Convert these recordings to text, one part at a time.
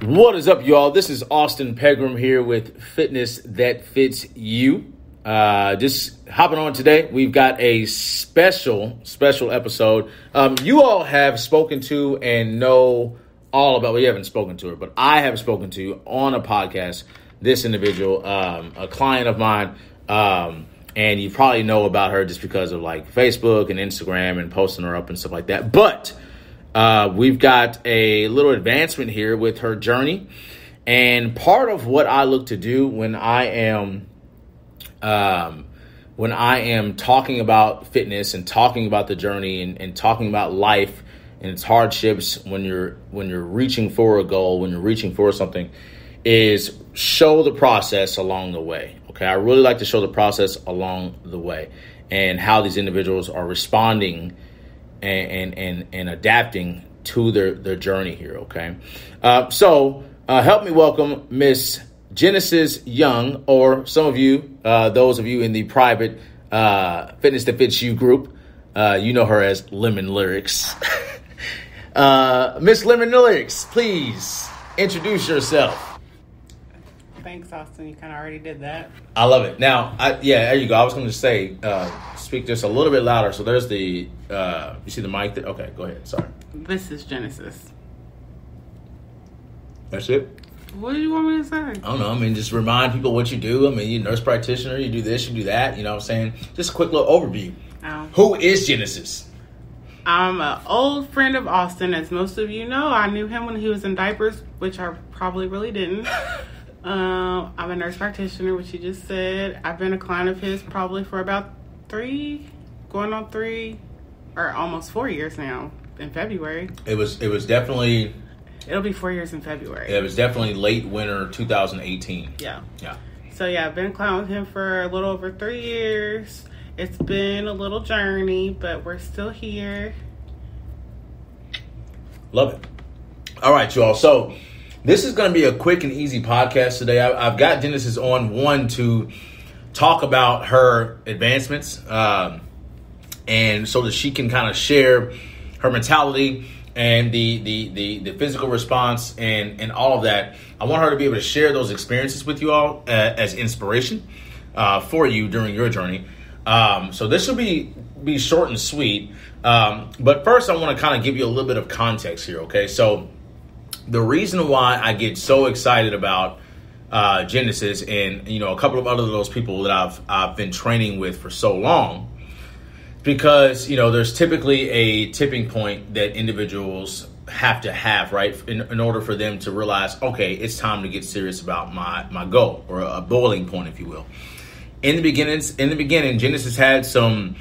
What is up, y'all? This is Austin Pegram here with Fitness That Fits You. Just hopping on today. We've got a special episode. You all have spoken to and know all about, well, you haven't spoken to her, but I have spoken to on a podcast, this individual, a client of mine. And you probably know about her just because of like Facebook and Instagram and posting her up and stuff like that. But we've got a little advancement here with her journey. And part of what I look to do when I am talking about fitness and talking about the journey and talking about life and its hardships when you're reaching for a goal, when you're reaching for something, is show the process along the way. Okay, I really like to show the process along the way and how these individuals are responding and adapting to their journey here. Okay, so help me welcome Miss Genesis Young, or some of you, those of you in the private Fitness That Fits You group, you know her as Lemon Lyrics. Miss Lemon Lyrics, please introduce yourself. Thanks, Austin. You kind of already did that. I love it. Now, there you go. I was going to say, speak just a little bit louder. So there's the, you see the mic there? Okay, go ahead. Sorry. This is Genesis. That's it? What do you want me to say? I don't know. I mean, just remind people what you do. I mean, you're a nurse practitioner. You do this, you do that. You know what I'm saying? Just a quick little overview. Who is Genesis? I'm an old friend of Austin. As most of you know, I knew him when he was in diapers, which I probably really didn't. I'm a nurse practitioner, which you just said. I've been a client of his probably for about 3 or almost 4 years now in February. It was definitely... It'll be 4 years in February. Yeah, it was definitely late winter 2018. Yeah. So, I've been a client with him for a little over 3 years. It's been a little journey, but we're still here. Love it. All right, y'all. So... this is going to be a quick and easy podcast today. I've got Genesis on one to talk about her advancements, and so that she can kind of share her mentality and the physical response and all of that. I want her to be able to share those experiences with you all as inspiration for you during your journey. So this will be short and sweet. But first, I want to kind of give you a little bit of context here. Okay, so. The reason why I get so excited about Genesis and, a couple of other those people that I've been training with for so long, because, there's typically a tipping point that individuals have to have, right, in order for them to realize, okay, it's time to get serious about my goal, or a boiling point, if you will. In the beginning, Genesis had some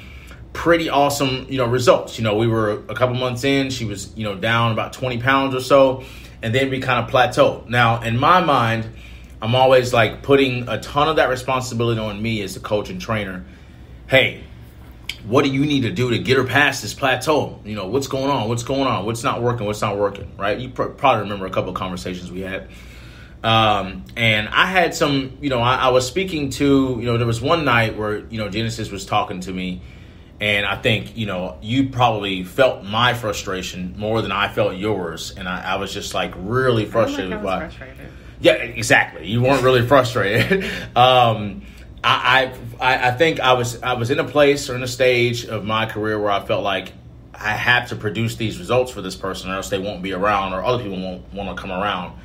pretty awesome, results. We were a couple months in, she was, down about 20 pounds or so. And then we kind of plateaued. Now, in my mind, I'm always like putting a ton of that responsibility on me as a coach and trainer. Hey, what do you need to do to get her past this plateau? What's going on? What's not working? Right? You probably remember a couple of conversations we had. And I had some, I was speaking to, there was one night where, Genesis was talking to me. And I think, you probably felt my frustration more than I felt yours. And I was just like really frustrated. Frustrated. Yeah, exactly. You weren't really frustrated. I think I was in a place or in a stage of my career where I felt like I have to produce these results for this person, or else they won't be around, or other people won't want to come around.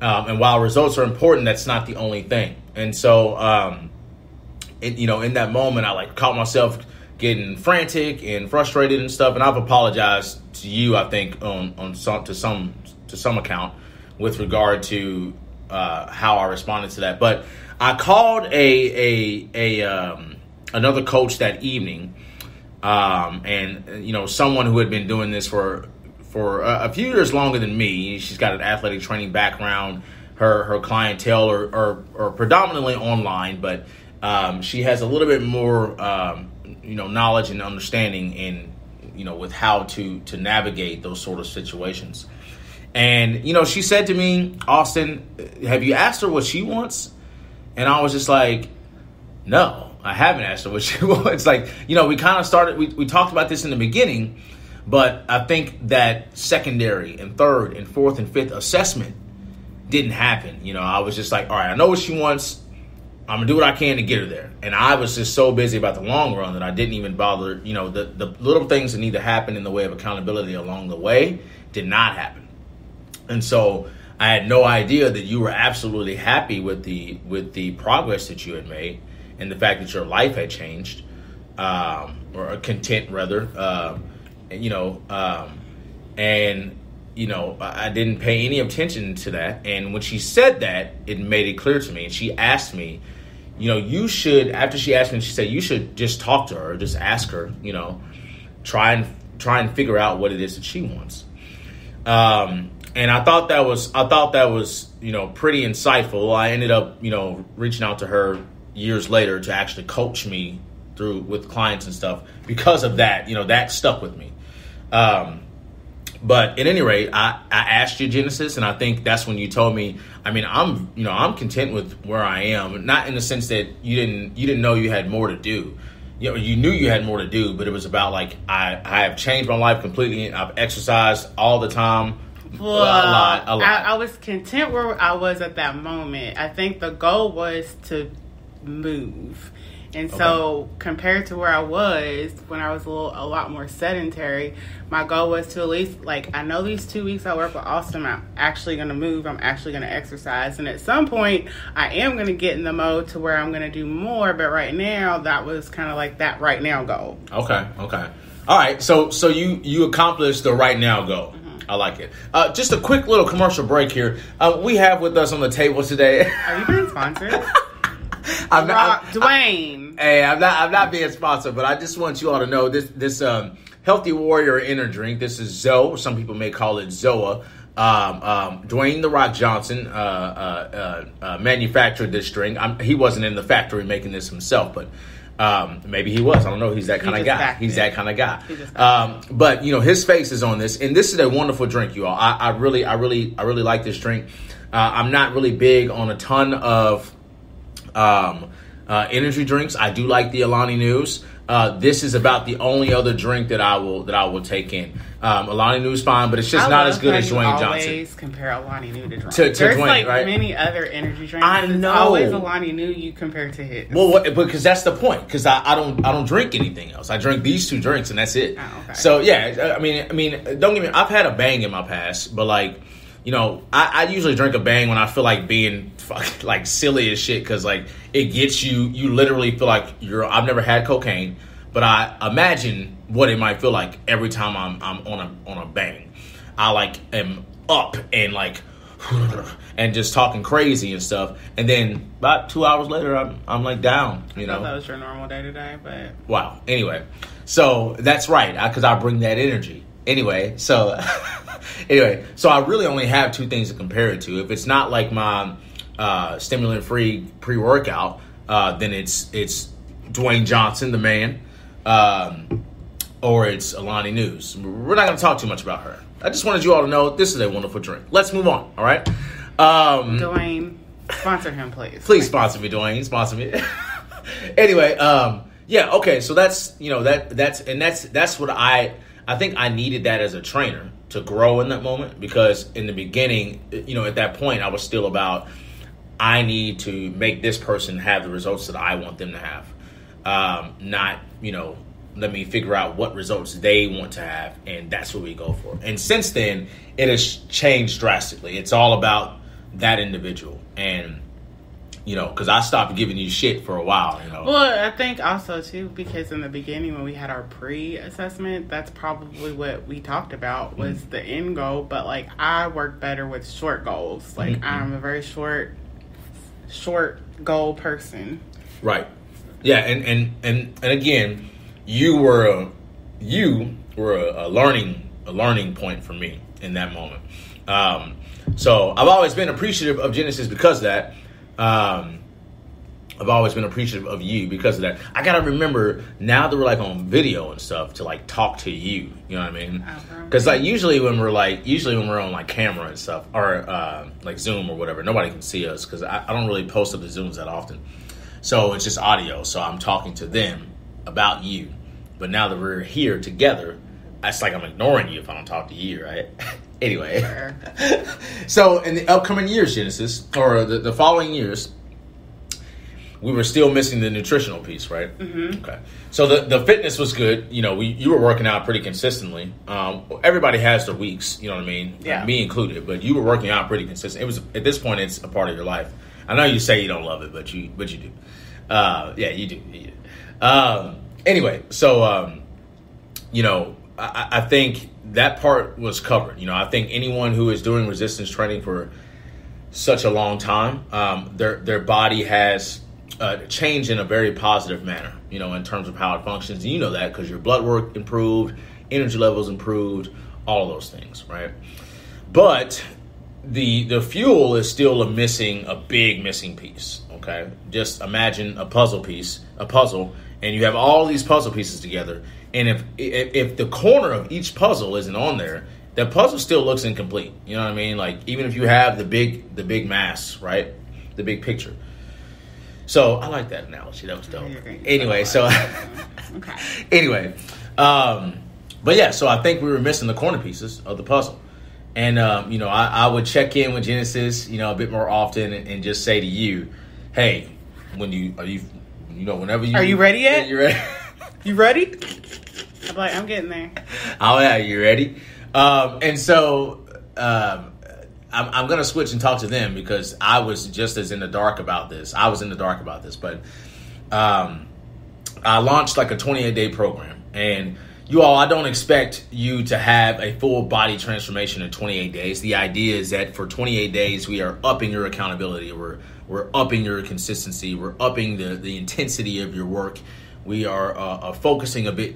And while results are important, that's not the only thing. And so, in that moment, I caught myself getting frantic and frustrated and stuff, and I've apologized to you, I think, to some account with regard to how I responded to that. But I called another coach that evening, and someone who had been doing this for a few years longer than me. She's got an athletic training background. Her clientele are predominantly online, but she has a little bit more knowledge and understanding in, with how to navigate those sort of situations. And, she said to me, Austin, have you asked her what she wants? And I was just like, no, I haven't asked her what she wants. We kind of started, we talked about this in the beginning, but I think that secondary and third and fourth and fifth assessment didn't happen. You know, I was just like, all right, I know what she wants. I'm going to do what I can to get her there. And I was just so busy about the long run that I didn't even bother, you know, the little things that need to happen in the way of accountability along the way did not happen. And so I had no idea that you were absolutely happy with the progress that you had made and the fact that your life had changed, or content rather, and you know, I didn't pay any attention to that. And when she said that, it made it clear to me. And she asked me, you know, you should, after she asked me, she said, you should just talk to her, just ask her, you know, try and figure out what it is that she wants. And I thought that was, you know, pretty insightful. I ended up, you know, reaching out to her years later to actually coach me through with clients and stuff because of that. You know, that stuck with me. But at any rate, I asked you, Genesis, and I think that's when you told me, I mean, I'm content with where I am, not in the sense that you didn't know you had more to do. You know, you knew you had more to do, but it was about like, I have changed my life completely. I've exercised all the time. Well, a lot. I was content where I was at that moment. I think the goal was to move. And so compared to where I was when I was a lot more sedentary, my goal was to at least, like, I know these 2 weeks I work with Austin, I'm actually going to move. I'm actually going to exercise. And at some point, I am going to get in the mode to where I'm going to do more. But right now, that was kind of like that right now goal. Okay. All right. So you accomplished the right now goal. I like it. Just a quick little commercial break here. We have with us on the table today. Are you being sponsored? Dwayne. Hey, I'm not being sponsored, but I just want you all to know this Healthy Warrior Inner Drink. This is Zoe. Some people may call it Zoa. Dwayne The Rock Johnson manufactured this drink. He wasn't in the factory making this himself, but maybe he was. I don't know. He's that kind of guy. That kind of guy. But you know, his face is on this, and this is a wonderful drink, you all. I really like this drink. I'm not really big on a ton of energy drinks. I do like the Alani News. This is about the only other drink that I will take in. Alani Nu's fine, but it's just not as good as Dwayne Johnson. I always compare Alani Nu to Dwayne. There's Dwayne, like right? many other energy drinks. I know. It's always Alani Nu you compare to his. Well, because that's the point. Because I don't drink anything else. I drink these two drinks and that's it. Oh, okay. So yeah, I mean, don't get me. I've had a Bang in my past, but like, you know, I usually drink a Bang when I feel like being like silly as shit, because like it gets you literally feel like I've never had cocaine, but I imagine what it might feel like every time I'm on a Bang. I like am up and like and just talking crazy and stuff, and then about 2 hours later I'm like down. You know, that was your normal day today, but wow. Anyway, so that's right, because I bring that energy. Anyway, so I really only have two things to compare it to. If it's not like my stimulant-free pre-workout, then it's Dwayne Johnson, the man, or it's Alani News. We're not going to talk too much about her. I just wanted you all to know this is a wonderful drink. Let's move on, all right? Dwayne, sponsor him, please. Please sponsor me, Dwayne. Sponsor me. Anyway, yeah, okay, so that's what I think I needed that as a trainer to grow in that moment, because in the beginning, you know, at that point, I was still about, I need to make this person have the results that I want them to have. Not, you know, let me figure out what results they want to have, and that's what we go for. And since then, it has changed drastically. It's all about that individual. And you know, because I stopped giving you shit for a while, you know. Well, I think also, too, because in the beginning when we had our pre-assessment, that's probably what we talked about was the end goal. But, like, I work better with short goals. Like, I'm a very short goal person. Right. Yeah, and again, you were a learning point for me in that moment. So I've always been appreciative of Genesis because of that. I've always been appreciative of you because of that. I gotta remember now that we're like on video and stuff to like talk to you. You know what I mean? Because like usually when we're on like camera and stuff, or like Zoom or whatever, nobody can see us because I don't really post up the Zooms that often. So it's just audio. So I'm talking to them about you. But now that we're here together, it's like I'm ignoring you if I don't talk to you, right? Anyway, so in the upcoming years, Genesis, or the following years, we were still missing the nutritional piece, right? Mm-hmm. Okay. So the fitness was good. You know, you were working out pretty consistently. Everybody has their weeks, you know what I mean? Yeah. Me included, but you were working out pretty consistent. It was, at this point, it's a part of your life. I know you say you don't love it, but you do. Yeah, you do. Anyway, so, you know, I think that part was covered. You know, I think anyone who is doing resistance training for such a long time, their body has changed in a very positive manner, you know, in terms of how it functions. And you know that because your blood work improved, energy levels improved, all of those things, right? But the fuel is still a big missing piece, okay? Just imagine a puzzle, and you have all these puzzle pieces together. And if the corner of each puzzle isn't on there, the puzzle still looks incomplete. You know what I mean? Like, even if you have the big mass, right? The big picture. So I like that analogy. That was dope. Anyway, so okay. Anyway, but yeah, so I think we were missing the corner pieces of the puzzle. And you know, I would check in with Genesis, you know, a bit more often and just say to you, hey, whenever you are you ready yet? You ready? You ready? I'm like, I'm getting there. Oh yeah, you ready? And so I'm going to switch and talk to them because I was just as in the dark about this. But I launched like a 28-day program. And you all, I don't expect you to have a full body transformation in 28 days. The idea is that for 28 days, we are upping your accountability. We're upping your consistency. We're upping the intensity of your work. We are focusing a bit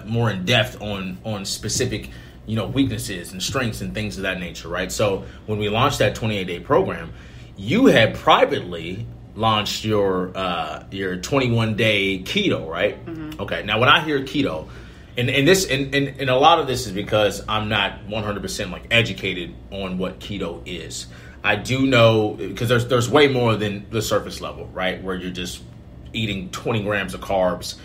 more in depth on specific, you know, weaknesses and strengths and things of that nature, right? So when we launched that 28-day program, you had privately launched your 21-day keto, right? Mm-hmm. Okay. Now, when I hear keto, and a lot of this is because I'm not 100% like educated on what keto is. I do know because there's way more than the surface level, right? Where you're just eating 20 grams of carbs,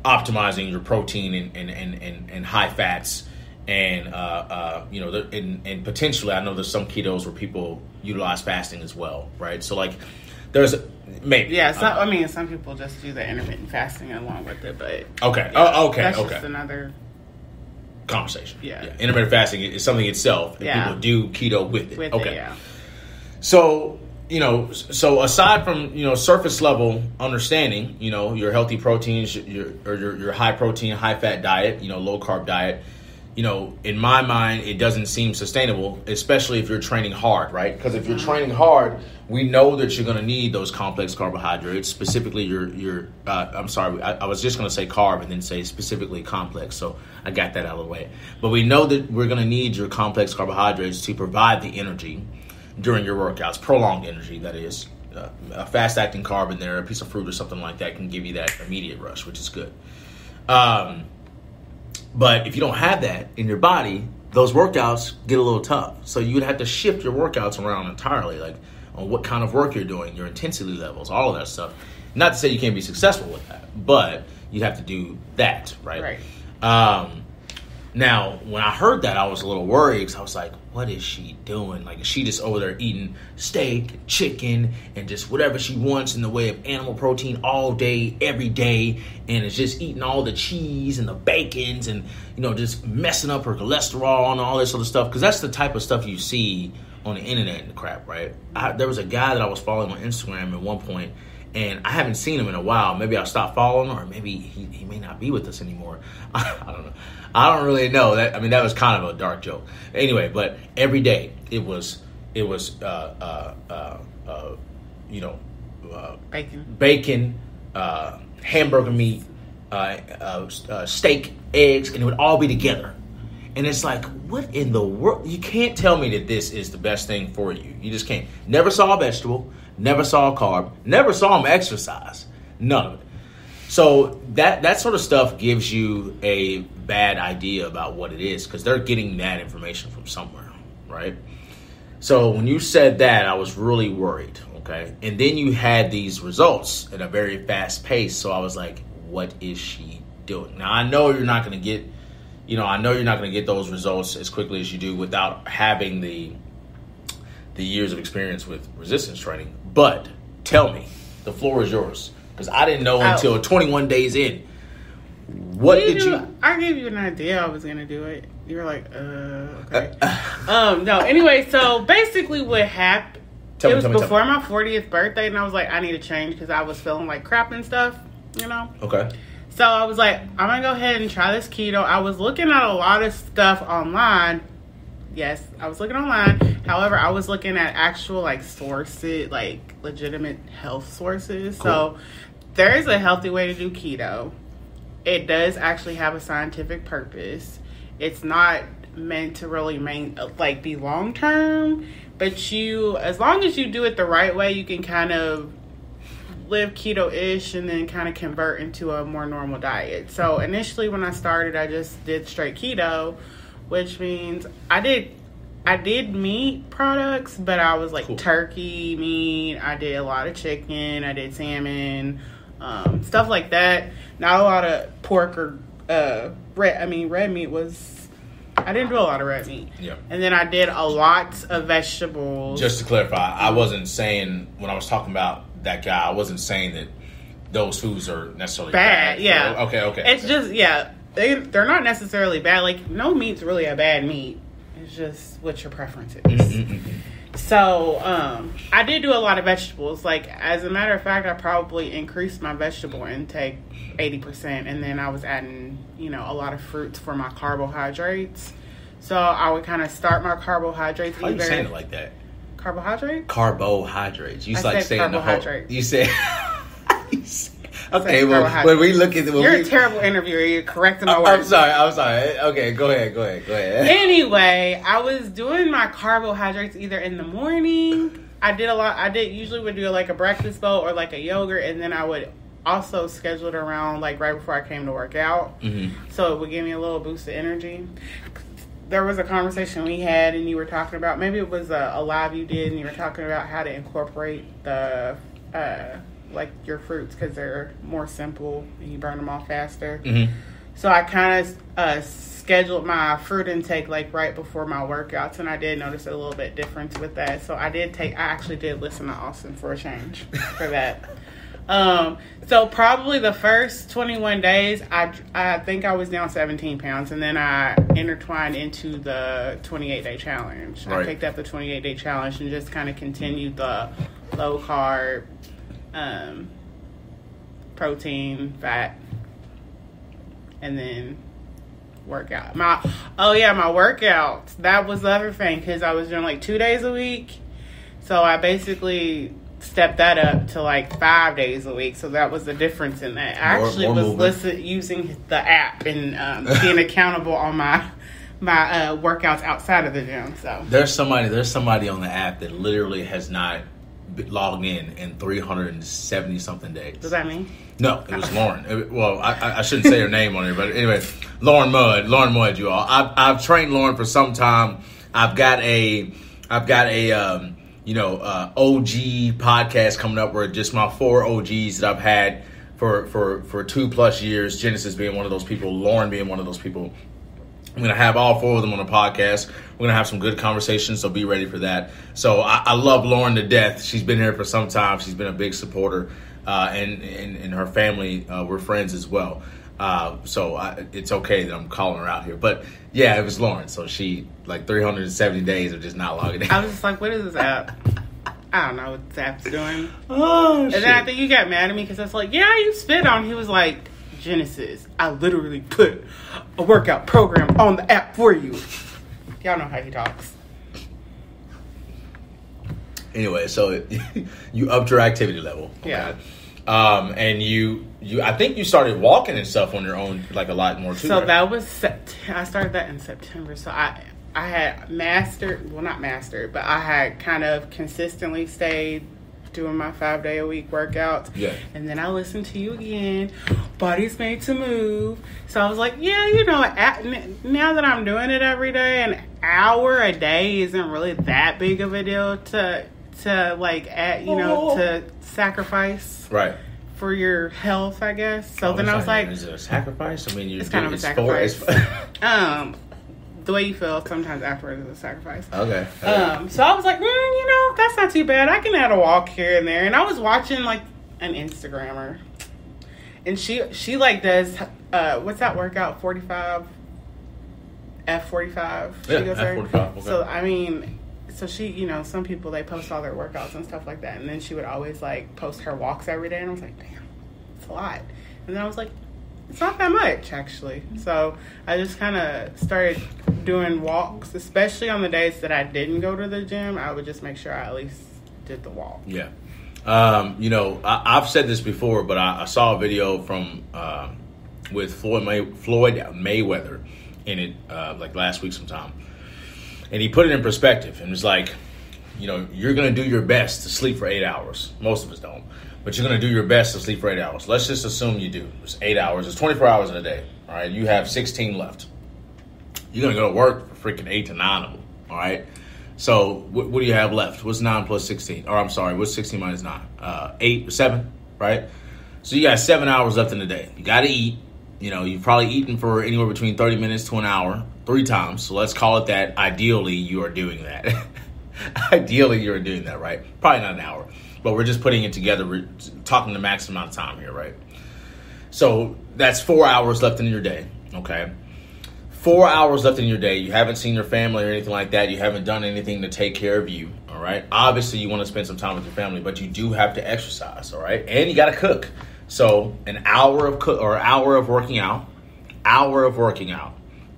optimizing your protein and high fats. And, you know, and potentially, I know there's some ketos where people utilize fasting as well, right? So, like, there's maybe. Yeah, some people just do the intermittent fasting along with it, but. Okay. Yeah, that's just another conversation. Yeah. Intermittent fasting is something itself, and people do keto with it. Okay. Yeah. So, you know, aside from, you know, surface level understanding, you know, your healthy proteins, your high protein, high fat diet, you know, low carb diet, you know, in my mind, it doesn't seem sustainable, especially if you're training hard, right? Because if you're training hard, we know that you're going to need those complex carbohydrates, specifically I'm sorry, I was just going to say carb and then say specifically complex, so I got that out of the way. But we know that we're going to need your complex carbohydrates to provide the energy during your workouts, prolonged energy, that is. A fast-acting carb in there, a piece of fruit or something like that can give you that immediate rush, which is good. But if you don't have that in your body, those workouts get a little tough. So you would have to shift your workouts around entirely, like on what kind of work you're doing, your intensity levels, all of that stuff. Not to say you can't be successful with that, but you'd have to do that, right? Right. Now, when I heard that, I was a little worried because I was like, what is she doing? Like, is she just over there eating steak, chicken, and just whatever she wants in the way of animal protein all day, every day, and is just eating all the cheese and the bacons and, you know, just messing up her cholesterol and all this other stuff? Because that's the type of stuff you see on the internet and crap, right? There was a guy that I was following on Instagram at one point, and I haven't seen him in a while. Maybe I stopped following him, or maybe he may not be with us anymore. I don't know. I don't really know. That was kind of a dark joke. Anyway, but every day it was bacon, hamburger meat, steak, eggs, and it would all be together. And it's like, what in the world? You can't tell me that this is the best thing for you. You just can't. Never saw a vegetable. Never saw a carb. Never saw him exercise. None of it. So that sort of stuff gives you a bad idea about what it is because they're getting that information from somewhere, right? So when you said that, I was really worried, okay? And then you had these results at a very fast pace. So I was like, what is she doing? Now, I know you're not going to get, I know you're not going to get those results as quickly as you do without having the years of experience with resistance training. But tell me, the floor is yours, because I didn't know until 21 days in. What did you? I gave you an idea I was going to do it. You were like, okay. No, anyway, so basically what happened, it was before my 40th birthday, and I was like, I need to change because I was feeling like crap and stuff, Okay. So I was like, I'm going to go ahead and try this keto. I was looking at a lot of stuff online. Yes, I was looking online. However, I was looking at actual sources, legitimate health sources. Cool. So there is a healthy way to do keto. It does actually have a scientific purpose. It's not meant to really be long term, but as long as you do it the right way, you can kind of live keto-ish and then kind of convert into a more normal diet. So initially when I started, I just did straight keto, which means I did meat products, but I was cool. Turkey meat. I did a lot of chicken. I did salmon, stuff like that. Not a lot of pork or red meat was. I didn't do a lot of red meat. Yeah. And then I did a lot of vegetables. Just to clarify, I wasn't saying, when I was talking about that guy, I wasn't saying that those foods are necessarily bad. Yeah. Okay. It's just, they're not necessarily bad. No meat's really a bad meat. It's just what your preference is. Mm-hmm. So, I did do a lot of vegetables. As a matter of fact, I probably increased my vegetable intake 80%. And then I was adding, a lot of fruits for my carbohydrates. So, I would kind of start my carbohydrates. Why are you saying it like that? Carbohydrate? Carbohydrates. You said saying carbohydrate. You said... Okay, well, when we look at you're a terrible interviewer. You're correcting my words. I'm sorry. Okay, go ahead. Anyway, I was doing my carbohydrates either in the morning. I usually would do a breakfast bowl or a yogurt, and then I would also schedule it around right before I came to work out. Mm-hmm. So it would give me a little boost of energy. There was a conversation we had, and you were talking about, maybe it was a live you did, and you were talking about how to incorporate the your fruits because they're more simple and you burn them off faster. Mm-hmm. So I kind of scheduled my fruit intake right before my workouts, and I did notice a little bit difference with that. So I actually did listen to Austin for a change for that. So probably the first 21 days, I think I was down 17 pounds, and then I intertwined into the 28-day challenge. Right. I picked up the 28-day challenge and just kind of continued the low carb, protein, fat, and then workout. My workouts. That was the other thing, because I was doing 2 days a week. So I basically stepped that up to 5 days a week. So that was the difference in that. I actually was using the app and being accountable on my workouts outside of the gym. So there's somebody on the app that literally has not logged in 370 something days. Does that mean? No, it was Lauren. I shouldn't say her name on here, but anyway, Lauren Mudd, you all. I've trained Lauren for some time. I've got a OG podcast coming up where just my 4 OGs that I've had for 2+ years. Genesis being one of those people, Lauren being one of those people. I'm going to have all 4 of them on the podcast. We're going to have some good conversations, so be ready for that. So I love Lauren to death. She's been here for some time. She's been a big supporter, and her family, we're friends as well. So it's okay that I'm calling her out here. But, yeah, it was Lauren. So she, 370 days of just not logging in. I was just like, what is this app? I don't know what this app's doing. Oh, shit. And then I think you got mad at me because I was like, yeah, you spit on. He was like, Genesis, I literally put a workout program on the app for you. Y'all know how he talks. Anyway, so you upped your activity level. Okay? Yeah. And you I think you started walking and stuff on your own a lot more too. So right? that was I started that in September. So I had not mastered, but I had kind of consistently stayed doing my 5-day-a-week workouts. Yeah. And then I listened to you again. Body's made to move. So I was like, yeah, now that I'm doing it every day, an hour a day isn't really that big of a deal to sacrifice. Right. for your health, I guess. So then I was like, is it a sacrifice? I mean, it's kind of a sacrifice. The way you feel sometimes afterwards is a sacrifice. Okay. So I was like, that's not too bad. I can add a walk here and there. And I was watching like an Instagrammer, and she like does what's that workout? 45 F45. Yeah, F45. Okay. So I mean, so she, some people they post all their workouts and stuff like that, and then she would always like post her walks every day, and I was like, damn, it's a lot. And then I was like, it's not that much, actually. So I just kind of started doing walks, especially on the days that I didn't go to the gym. I would just make sure I at least did the walk. Yeah. I've said this before, but I saw a video from with Floyd Mayweather in it like last week sometime. And he put it in perspective and was like, you're going to do your best to sleep for 8 hours. Most of us don't. But you're going to do your best to sleep for 8 hours. Let's just assume you do. It's 8 hours. It's 24 hours in a day. All right. You have 16 left. You're going to go to work for freaking 8 to 9 of them. All right. So what do you have left? What's 9 plus 16? Or I'm sorry, what's 16 minus 9? 7, right? So you got 7 hours left in the day. You got to eat. You've probably eaten for anywhere between 30 minutes to an hour 3 times. So let's call it that. Ideally, you are doing that. Ideally, you're doing that, right? Probably not an hour. But we're just putting it together. We're talking the maximum amount of time here, right? So that's 4 hours left in your day, okay? 4 hours left in your day. You haven't seen your family or anything like that. You haven't done anything to take care of you, all right? Obviously, you want to spend some time with your family, but you do have to exercise, all right? And you got to cook. So an hour of working out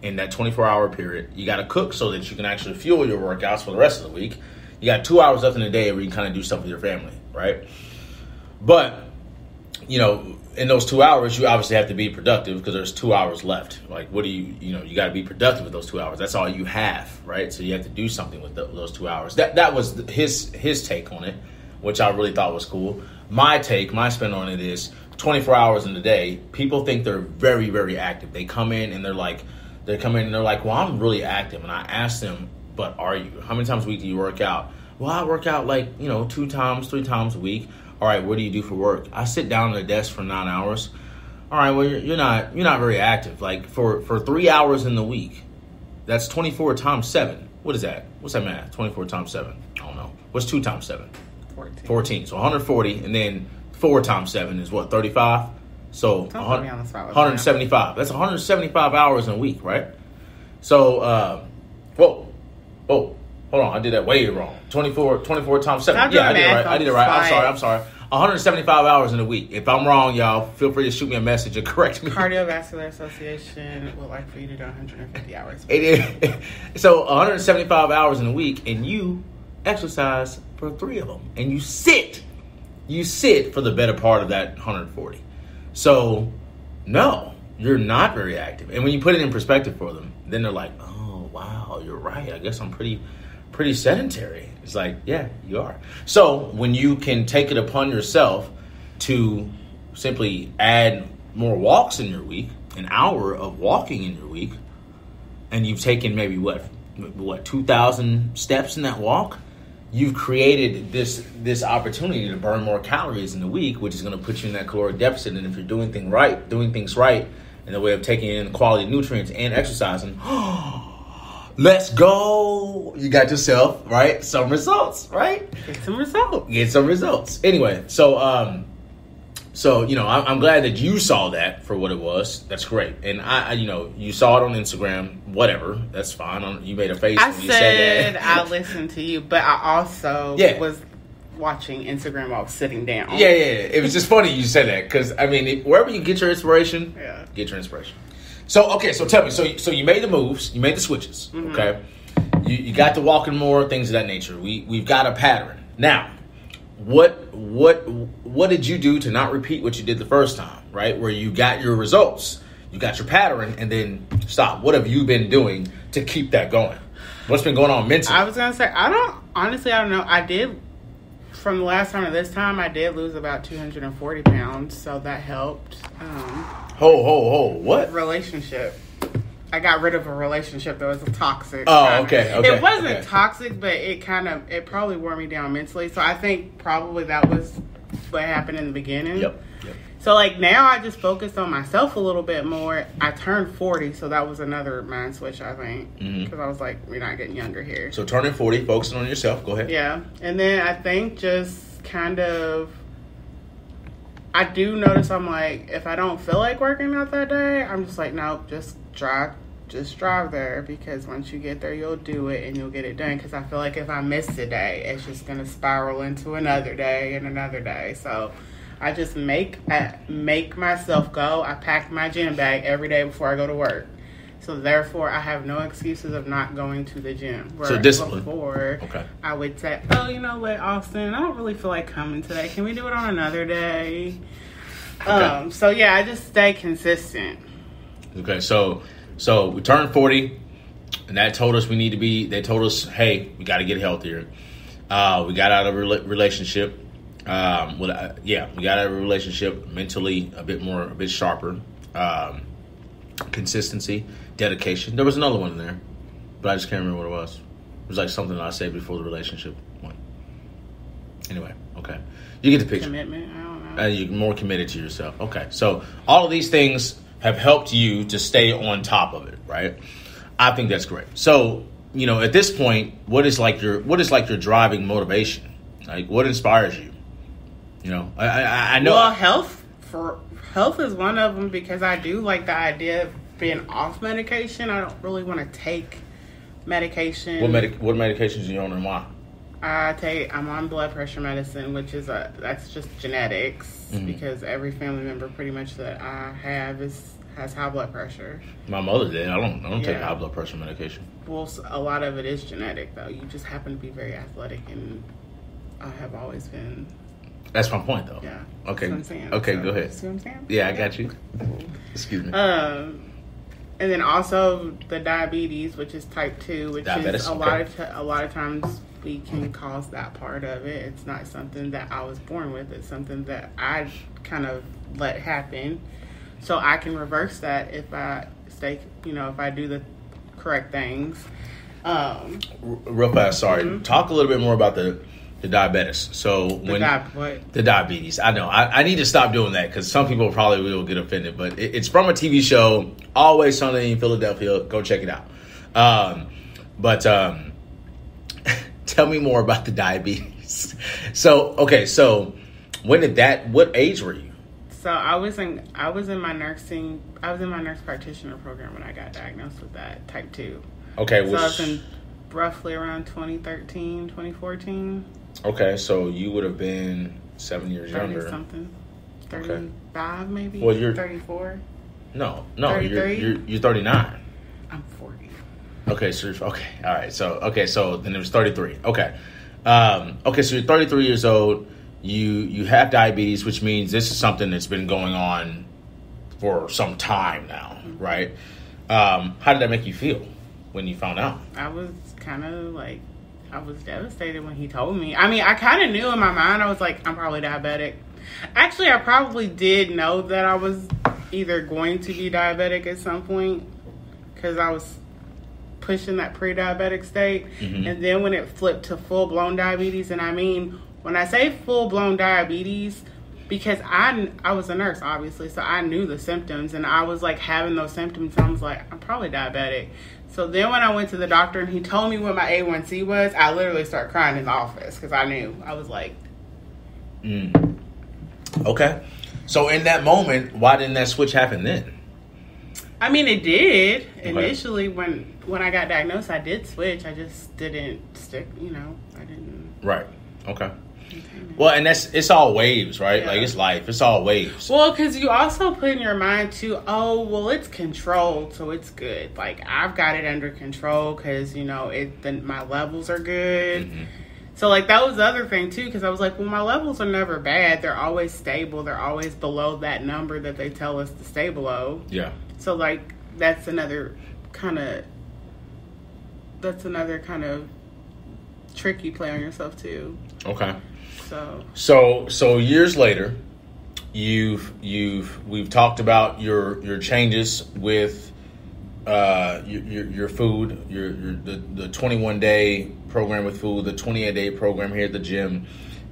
in that 24-hour period. You got to cook so that you can actually fuel your workouts for the rest of the week. You got 2 hours left in the day where you can kind of do stuff with your family, right? But, in those 2 hours, you obviously have to be productive because there's 2 hours left. Like, what do you got to be productive with those 2 hours. That's all you have, right? So you have to do something with those 2 hours. That was his take on it, which I really thought was cool. My spin on it is 24 hours in the day. People think they're very, very active. They come in and they're like, well, I'm really active. And I ask them, but are you? How many times a week do you work out? Well, I work out 2 times, 3 times a week. All right, what do you do for work? I sit down at a desk for 9 hours. All right, well, you're not very active. Like for 3 hours in the week, that's 24 times 7. What is that? What's that math? 24 times 7. I don't know. What's 2 times 7? 14. So 140, and then 4 times 7 is what, 35? So 175. That's 175 hours in a week, right? So, whoa, hold on. I did that way wrong. 24 times 7. Yeah, I did it right. I'm sorry. 175 hours in a week. If I'm wrong, y'all, feel free to shoot me a message and correct me. Cardiovascular Association would like for you to do 150 hours. So 175 hours in a week, and you exercise for 3 of them, and you sit for the better part of that 140. So, no, you're not very active. And when you put it in perspective for them, then they're like, oh, wow, you're right. I guess I'm pretty sedentary. It's like, yeah, you are. So when you can take it upon yourself to simply add more walks in your week, an hour of walking in your week, and you've taken maybe, what 2,000 steps in that walk, you've created this opportunity to burn more calories in the week, which is going to put you in that caloric deficit. And if you're doing things right in the way of taking in quality nutrients and exercising, let's go. You got yourself, right? Some results, right? Get some results. Anyway, so I'm glad that you saw that for what it was. That's great. And you saw it on Instagram, whatever. That's fine. You made a face when you said that. I listened to you, but I also was watching Instagram while I was sitting down. Yeah. It was just funny you said that because, wherever you get your inspiration, get your inspiration. So tell me. So you made the moves, you made the switches, okay? You got to walking more, things of that nature. We've got a pattern. Now, what did you do to not repeat what you did the first time, right? Where you got your results, you got your pattern, and then stop. What have you been doing to keep that going? What's been going on mentally? I was gonna say I don't know. I did from the last time to this time. I did lose about 240 pounds, so that helped. What? Relationship. I got rid of a relationship that was toxic. Oh, okay. It wasn't toxic, but it probably wore me down mentally. So I think probably that was what happened in the beginning. Yep. So, like, now I just focus on myself a little bit more. I turned 40, so that was another mind switch, I think. Because I was like, we're not getting younger here. So, turning 40, focusing on yourself. Go ahead. Yeah. And then I think just kind of, I do notice I'm like, if I don't feel like working out that day, I'm just like, nope, just drive there, because once you get there, you'll do it and you'll get it done. Because I feel like if I miss a day, it's just going to spiral into another day and another day. So I just make myself go. I pack my gym bag every day before I go to work. So therefore, I have no excuses of not going to the gym. So discipline. Before, I would say, oh, you know what, Austin, I don't really feel like coming today. Can we do it on another day? Okay. So yeah, I just stay consistent. Okay, so we turned 40, and that told us they told us, hey, we got to get healthier. We got out of a relationship. We got out of a relationship mentally a bit sharper. Consistency, dedication. There was another one in there, but I just can't remember what it was. It was like something that I said before the relationship went. Anyway, okay. You get the picture. Commitment, I don't know. You're more committed to yourself. Okay, so all of these things have helped you to stay on top of it, right? I think that's great. So, at this point, what is like your driving motivation? Like, what inspires you? I know. Well, health is one of them, because I do like the idea of being off medication. I don't really want to take medication. What medications are you on and why? I'm on blood pressure medicine, which is that's just genetics, because every family member pretty much that I have has high blood pressure. My mother did. I don't take high blood pressure medication. Well, a lot of it is genetic, though. You just happen to be very athletic, and I have always been. That's my point, though. Yeah. Okay. That's what I'm saying. Okay, go ahead. See what I'm saying? Yeah, I got you. Excuse me. And then also the diabetes, which is type 2, which Diabetic, is a lot of times we can cause that part of it. It's not something that I was born with. It's something that I kind of let happen, so I can reverse that if I if I do the correct things. Real fast, sorry. Talk a little bit more about the diabetes. So the diabetes. I know. I need to stop doing that, because some people probably will get offended. But it's from a TV show, Always Sunny in Philadelphia. Go check it out. But tell me more about the diabetes. So what age were you? So I was in my nurse practitioner program when I got diagnosed with that type 2. Okay. So I was in roughly around 2013, 2014. Okay, so you would have been 7 years 30 younger. Something. 35 maybe? Well, you're 34. No, 33? you're 39. I'm 40. Okay, so all right. So then it was 33. Okay. So you're 33 years old. You have diabetes, which means this is something that's been going on for some time now, right? How did that make you feel when you found out? I was kind of like, I was devastated when he told me. I mean, I kind of knew in my mind. I was like, I'm probably diabetic. Actually, I probably did know that I was either going to be diabetic at some point, because I was pushing that pre-diabetic state. And then when it flipped to full-blown diabetes, and I mean, when I say full-blown diabetes, because I was a nurse, obviously, so I knew the symptoms, and I was like having those symptoms. I was like, I'm probably diabetic. So then when I went to the doctor and he told me what my A1C was, I literally started crying in the office, because I knew. I was like... Okay. So in that moment, why didn't that switch happen then? I mean, it did. Okay. Initially, when I got diagnosed, I did switch. I just didn't stick, I didn't... Right. Okay. Well, and it's all waves, right? Yeah. Like, it's life. It's all waves. Well, because you also put in your mind, too, it's controlled, so it's good. Like, I've got it under control because, my levels are good. So, like, that was the other thing, too, because I was like, well, my levels are never bad. They're always stable. They're always below that number that they tell us to stay below. Yeah. So, like, that's another kind of trick you play on yourself, too. Okay. So years later, we've talked about your changes with your food, the 21-day program with food, the 28-day program here at the gym,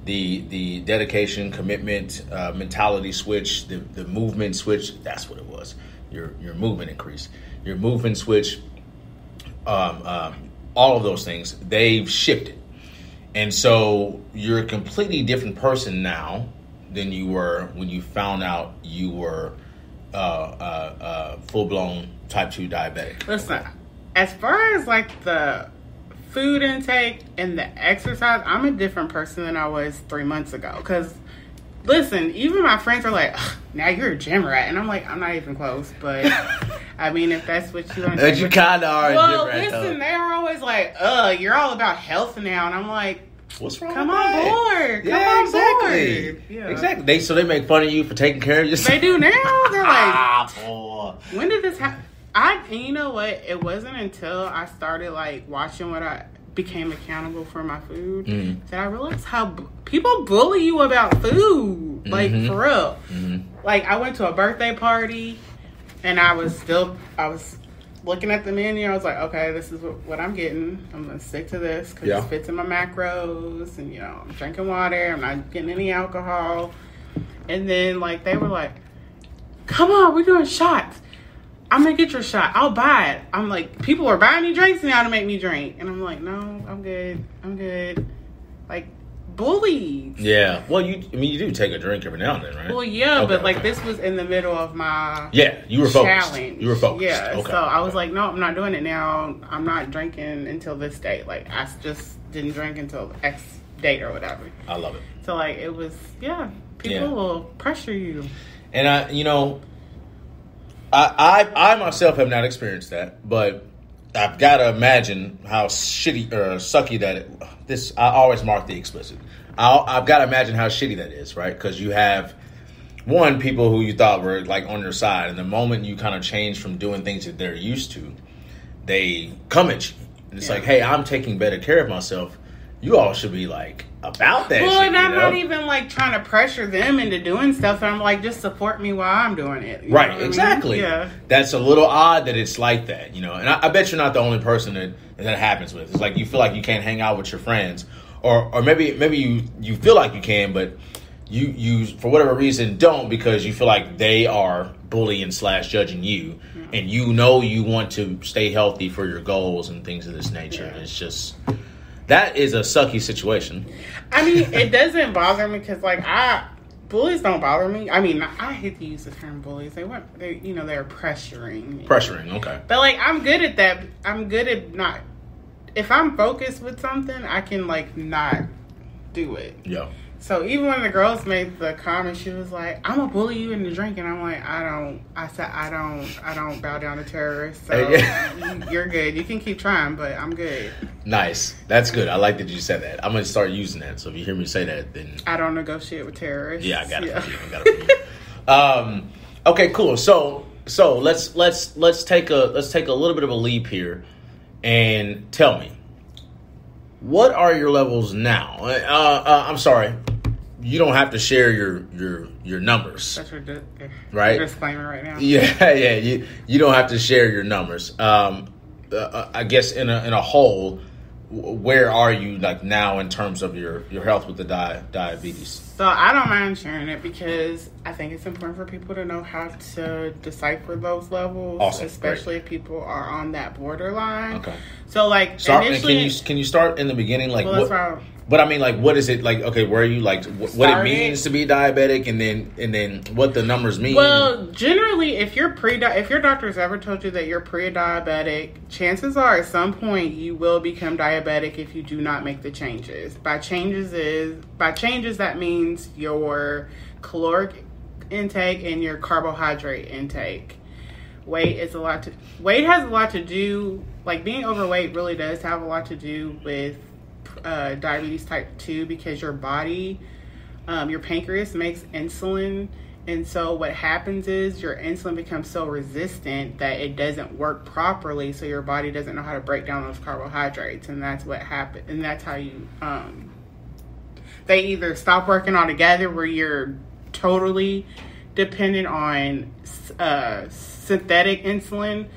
the dedication, commitment, mentality switch, the movement switch. That's what it was. Your movement increase, your movement switch, all of those things, they've shifted. And so you're a completely different person now than you were when you found out you were full-blown type 2 diabetic. Listen, as far as like the food intake and the exercise, I'm a different person than I was 3 months ago. Because, listen, even my friends are like, now you're a gym rat. And I'm like, I'm not even close. But, I mean, if that's what you want to do. You kind of are a gym rat, listen, they are always like, you're all about health now. And I'm like, what's wrong Come with on that? board. Yeah, Come on exactly. board. Yeah. Exactly. So they make fun of you for taking care of yourself? They do now. They're like, boy. When did this happen? And you know what? It wasn't until I started like watching what I became accountable for my food that I realized how people bully you about food. Like, for real. Like, I went to a birthday party and I was looking at the menu. I was like, okay, this is what I'm getting. I'm going to stick to this because it fits in my macros. And, you know, I'm drinking water. I'm not getting any alcohol. And then, like, they were like, come on, we're doing shots. I'm going to get your shot. I'll buy it. I'm like, people are buying me drinks now to make me drink. And I'm like, no, I'm good. Like, bullies. Yeah. Well, you do take a drink every now and then, right? Well, yeah, but like this was in the middle of my you were focused. Challenge. You were focused. Yeah. Okay. So I was like, no, I'm not doing it now. I'm not drinking until this date. Like, I just didn't drink until X date or whatever. I love it. So like it was, people will pressure you. And I myself have not experienced that, but I've got to imagine how shitty or sucky that I always mark the explicit. I've got to imagine how shitty that is, right? Because you have people who you thought were like on your side, and the moment you kind of change from doing things that they're used to, they come at you. And it's like, hey, I'm taking better care of myself. You all should be like about that. Well, shit, and I'm not even like trying to pressure them into doing stuff. I'm like, just support me while I'm doing it. Right, exactly. Yeah. That's a little odd that it's like that, And I bet you're not the only person that happens with. It's like you feel like you can't hang out with your friends, or maybe you feel like you can, but you for whatever reason don't, because you feel like they are bullying / judging you, and you want to stay healthy for your goals and things of this nature. And it's just. That is a sucky situation. I mean, it doesn't bother me because, like, bullies don't bother me. I mean, I hate to use the term bullies. They're pressuring. Pressuring, okay. But, like, I'm good at that. I'm good at not. If I'm focused with something, I can, like, not do it. Yeah. So even when the girls made the comment, she was like, "I'm gonna bully you into drinking." I'm like, I don't bow down to terrorists. So you're good. You can keep trying, but I'm good. Nice. That's good. I like that you said that. I'm gonna start using that. So if you hear me say that, then I don't negotiate with terrorists. Yeah, I got it. Okay, cool. So let's take a little bit of a leap here, and tell me, what are your levels now? I'm sorry. You don't have to share your numbers. That's your right? disclaimer right now. Yeah. You don't have to share your numbers. I guess in a whole, where are you like now in terms of your health with the diabetes? So I don't mind sharing it because I think it's important for people to know how to decipher those levels, awesome. Especially Great. if people are on that borderline. Okay. So like initially, can you start in the beginning? Like well, but I mean, like, what is it like? Okay, where are you like? What it means to be diabetic, and then what the numbers mean? Well, generally, if your doctor's ever told you that you're pre-diabetic, chances are at some point you will become diabetic if you do not make the changes. By changes, that means your caloric intake and your carbohydrate intake. Weight has a lot to do. Like, being overweight really does have a lot to do with diabetes type 2, because your body, your pancreas makes insulin, and so what happens is your insulin becomes so resistant that it doesn't work properly, so your body doesn't know how to break down those carbohydrates, and that's what happens. And that's how you they either stop working altogether, where you're totally dependent on synthetic insulin,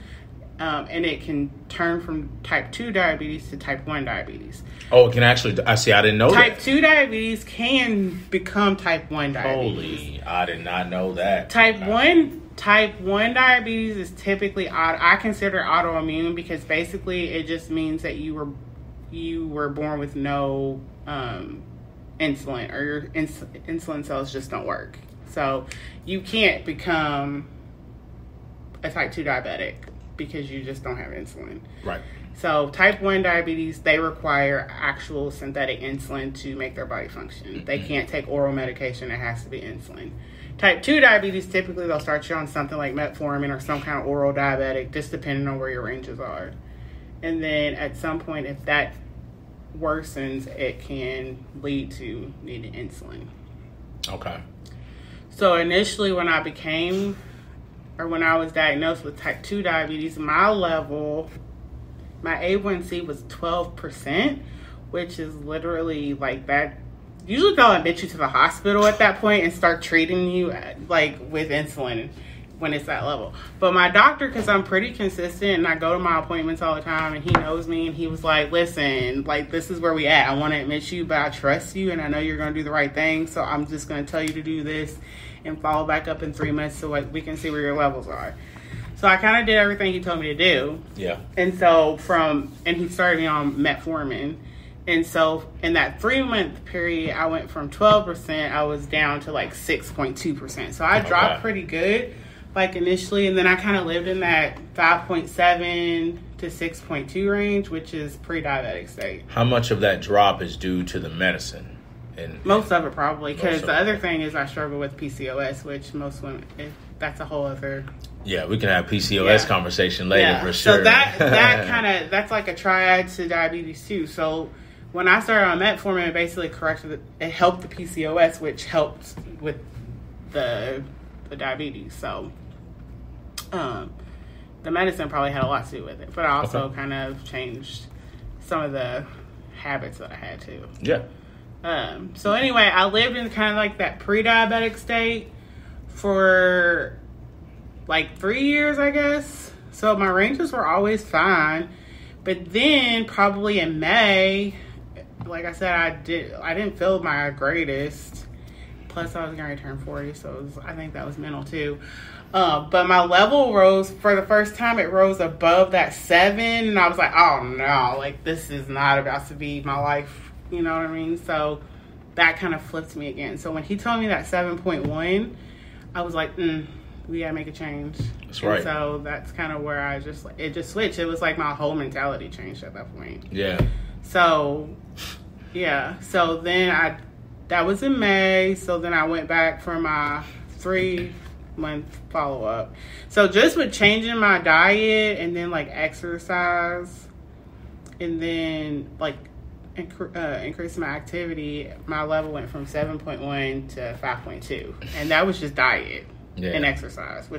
and it can turn from type 2 diabetes to type 1 diabetes. Oh, it can actually. I see. I didn't know Type that. 2 diabetes can become type 1 diabetes. Holy, I did not know that. Type 1 diabetes is typically I consider autoimmune because basically it just means that you were born with no insulin, or your insulin cells just don't work. So you can't become a type 2 diabetic because you just don't have insulin. Right. So type 1 diabetes, they require actual synthetic insulin to make their body function. They can't take oral medication. It has to be insulin. Type 2 diabetes, typically they'll start you on something like metformin or some kind of oral diabetic, just depending on where your ranges are. And then at some point, if that worsens, it can lead to needing insulin. Okay. So initially when I was diagnosed with type 2 diabetes, my A1C was 12%, which is literally like that. Usually they'll admit you to the hospital at that point and start treating you like with insulin when it's that level. But my doctor, because I'm pretty consistent and I go to my appointments all the time and he knows me, and he was like, listen, like, this is where we at. I want to admit you, but I trust you and I know you're going to do the right thing. So I'm just going to tell you to do this and follow back up in 3 months so we can see where your levels are. So I kind of did everything he told me to do. Yeah. And so and he started me on metformin. And so in that 3-month period, I went from 12%, I was down to like 6.2%. So I dropped pretty good, like initially. And then I kind of lived in that 5.7 to 6.2 range, which is pre-diabetic state. How much of that drop is due to the medicine? Most of it probably, because the other thing is I struggle with PCOS, which most women, that's a whole other... Yeah, we can have PCOS conversation later for sure. So that's like a triad to diabetes too. So when I started on metformin, it basically it helped the PCOS, which helped with the diabetes. So the medicine probably had a lot to do with it, but I also kind of changed some of the habits that I had too. Yeah. So anyway, I lived in kind of like that pre-diabetic state for like 3 years, I guess. So my ranges were always fine. But then probably in May, like I said, I didn't feel my greatest. Plus I was going to turn 40, so I think that was mental too. But my level rose for the first time. It rose above that 7, and I was like, oh no, like this is not about to be my life. You know what I mean? So that kind of flipped me again. So when he told me that 7.1, I was like, we gotta make a change. That's right. So that's kind of where it just switched. It was like my whole mentality changed at that point. Yeah. So, yeah. So then that was in May. So then I went back for my 3-month follow-up. So just with changing my diet and then like exercise and then like increasing my activity, my level went from 7.1 to 5.2. And that was just diet. Yeah. And exercise,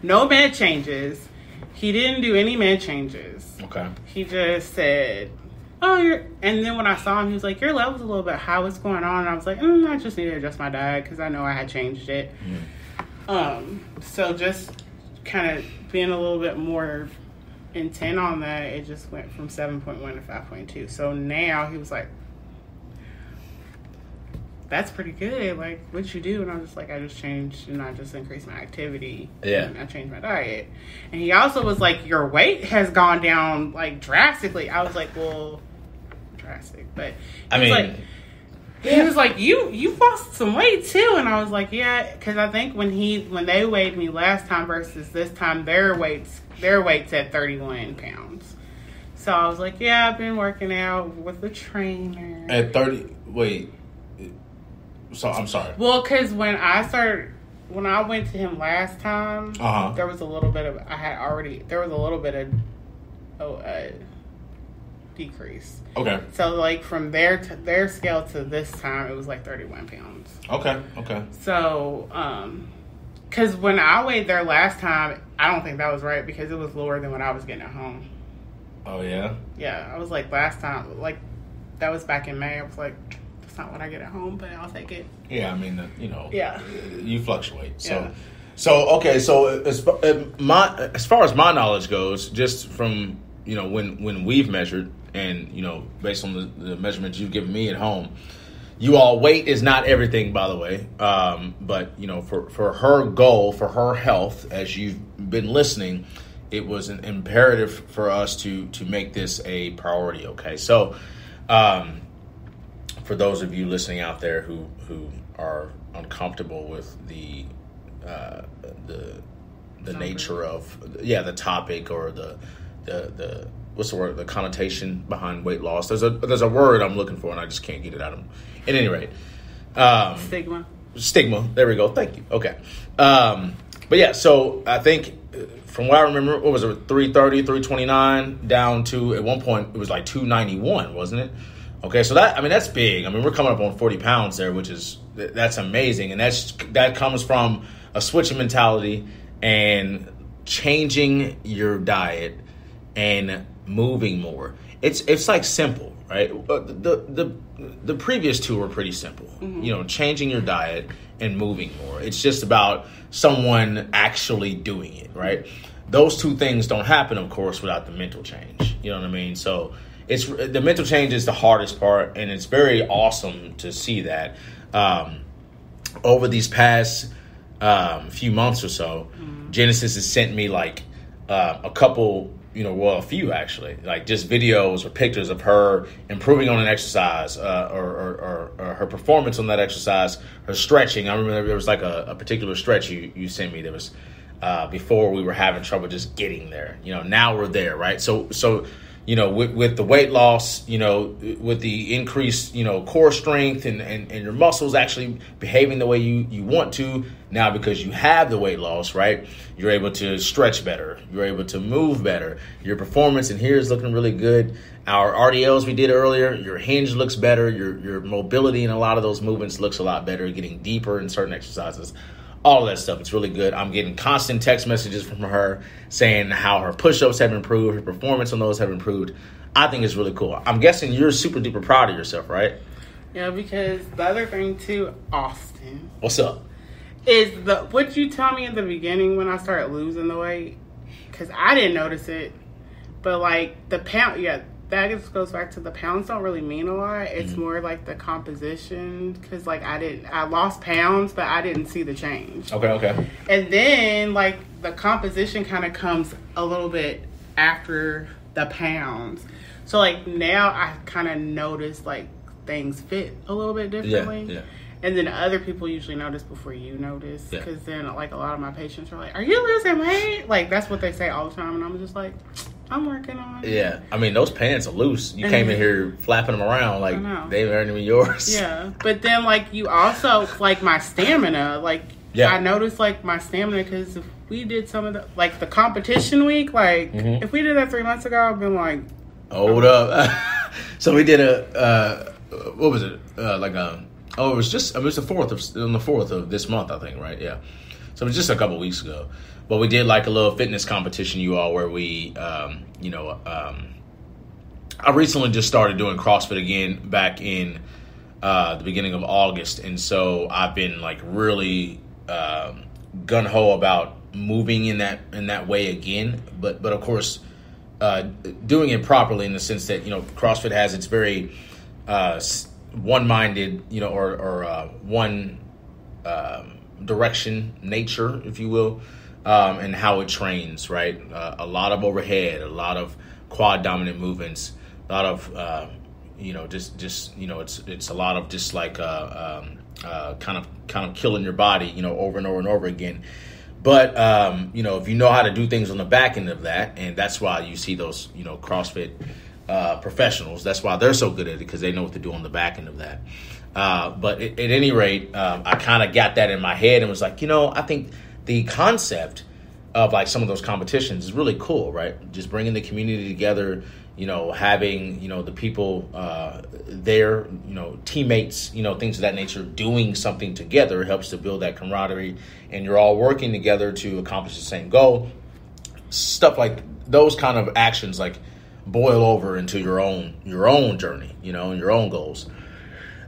no med changes. He didn't do any med changes. Okay. He just said, and then when I saw him, he was like, your level's a little bit high. What's going on? And I was like, I just need to adjust my diet because I know I had changed it. So just kind of being a little bit more intent on that, it just went from 7.1 to 5.2. So now he was like, that's pretty good. Like, what'd you do? And I was just like, I just changed and I just increased my activity. Yeah. And I changed my diet. And he also was like, your weight has gone down like drastically. I was like, well, drastic. But he was like, you lost some weight too. And I was like, yeah, because I think when they weighed me last time versus this time, their weight's at 31 pounds. So I was like, yeah, I've been working out with the trainer. At 30, wait. So I'm sorry. Well, because when I went to him last time, there was a little bit of decrease. Okay. So like from their scale to this time, it was like 31 pounds. Okay. So, because when I weighed there last time, I don't think that was right because it was lower than what I was getting at home. Oh yeah. Yeah, I was like last time, like that was back in May. I was like, not what I get at home, but I'll take it. Yeah, I mean, yeah, you fluctuate. So as far as my knowledge goes, just from when we've measured, and based on the measurements you've given me at home, you all, weight is not everything, by the way. But for her goal, for her health, as you've been listening, it was an imperative for us to make this a priority. Okay, so for those of you listening out there who are uncomfortable with the nature of the topic, or the what's the word, the connotation behind weight loss. There's a word I'm looking for and I just can't get it out of them. At any rate, stigma. There we go. Thank you. Okay. But yeah, so I think from what I remember, what was it, 330, 329 down to, at one point it was like 291, wasn't it? Okay, so that's big. I mean, we're coming up on 40 pounds there, that's amazing. And that comes from a switching mentality and changing your diet and moving more. It's like simple, right? The previous two were pretty simple. Mm-hmm. Changing your diet and moving more. It's just about someone actually doing it, right? Those two things don't happen, of course, without the mental change. You know what I mean? So it's the mental change is the hardest part, and it's very awesome to see that over these past few months or so. Mm-hmm. Genesis has sent me like a couple, a few actually, like just videos or pictures of her improving on an exercise, or her performance on that exercise, her stretching. I remember there was like a particular stretch you sent me that was before we were having trouble just getting there. Now we're there, right? So with the weight loss, with the increased, core strength and your muscles actually behaving the way you want to now, because you have the weight loss, right? You're able to stretch better. You're able to move better. Your performance in here is looking really good. Our RDLs we did earlier, your hinge looks better. Your mobility in a lot of those movements looks a lot better, getting deeper in certain exercises. All of that stuff, it's really good. I'm getting constant text messages from her saying how her push-ups have improved, her performance on those have improved. I think it's really cool. I'm guessing you're super duper proud of yourself, right? Yeah, because the other thing too, Austin. What's up? Is what you tell me in the beginning when I started losing the weight, because I didn't notice it, but like the pound, that just goes back to the pounds don't really mean a lot. It's more like the composition, because like I lost pounds, but I didn't see the change. Okay. And then like the composition kind of comes a little bit after the pounds. So like now I kind of notice like things fit a little bit differently. Yeah. And then other people usually notice before you notice, because then like a lot of my patients are like, "Are you losing weight?" Like that's what they say all the time, and I'm just like, I'm working on it. Yeah, I mean, those pants are loose. You came in here flapping them around like they weren't even yours. Yeah, but then like you also like my stamina. Like I noticed like my stamina, because if we did some of the like the competition week, like if we did that 3 months ago, I've been like, hold up. So we did what was it? It was just, it was the 4th of this month, I think, right? Yeah. So it was just a couple weeks ago. But we did like a little fitness competition, where we, I recently just started doing CrossFit again back in the beginning of August. And so I've been like really gung-ho about moving in that way again. But of course, doing it properly in the sense that, CrossFit has its very one-minded, or one direction nature, if you will, and how it trains, right? A lot of overhead, a lot of quad dominant movements, a lot of it's a lot of just like kind of killing your body, over and over and over again. But if you know how to do things on the back end of that, and that's why you see those CrossFit professionals, that's why they're so good at it, because they know what to do on the back end of that. But at any rate, I kind of got that in my head and was like, I think the concept of like some of those competitions is really cool, right? Just bringing the community together, having, the people there, teammates, things of that nature, doing something together helps to build that camaraderie, and you're all working together to accomplish the same goal. Stuff like those kind of actions, like, boil over into your own journey, and your own goals.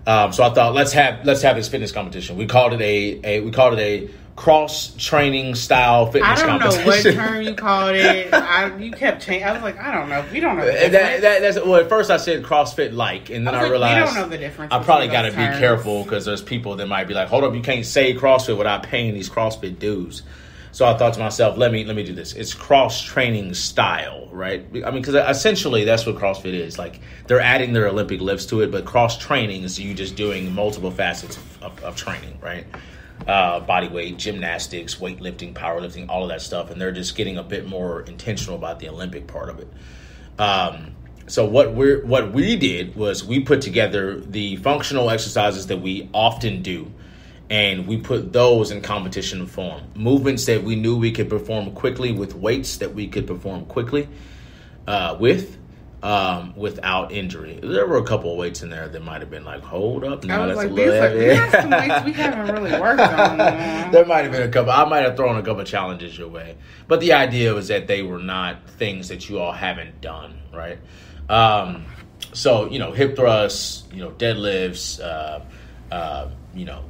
So I thought let's have this fitness competition. We called it a cross-training style fitness competition. I don't know what term you called it. You kept changing. I was like, I don't know. We don't know the difference. Well, at first I said CrossFit-like, and then I realized we don't know the difference. I probably got to be careful because there's people that might be like, hold up, you can't say CrossFit without paying these CrossFit dues. So I thought to myself, let me do this. It's cross-training style, right? I mean, because essentially that's what CrossFit is. Like, they're adding their Olympic lifts to it, but cross-training is you just doing multiple facets of training, right? Body weight, gymnastics, weightlifting, powerlifting, all of that stuff, and they're just getting a bit more intentional about the Olympic part of it. So what we did was we put together the functional exercises that we often do, and we put those in competition form. Movements that we knew we could perform quickly with weights that we could perform quickly without injury. There were a couple of weights in there that might have been like, hold up, no, that's like, a little heavy. We have some weights we haven't really worked on. There might have been a couple. I might have thrown a couple of challenges your way. But the idea was that they were not things that you all haven't done, right? So, hip thrusts, deadlifts,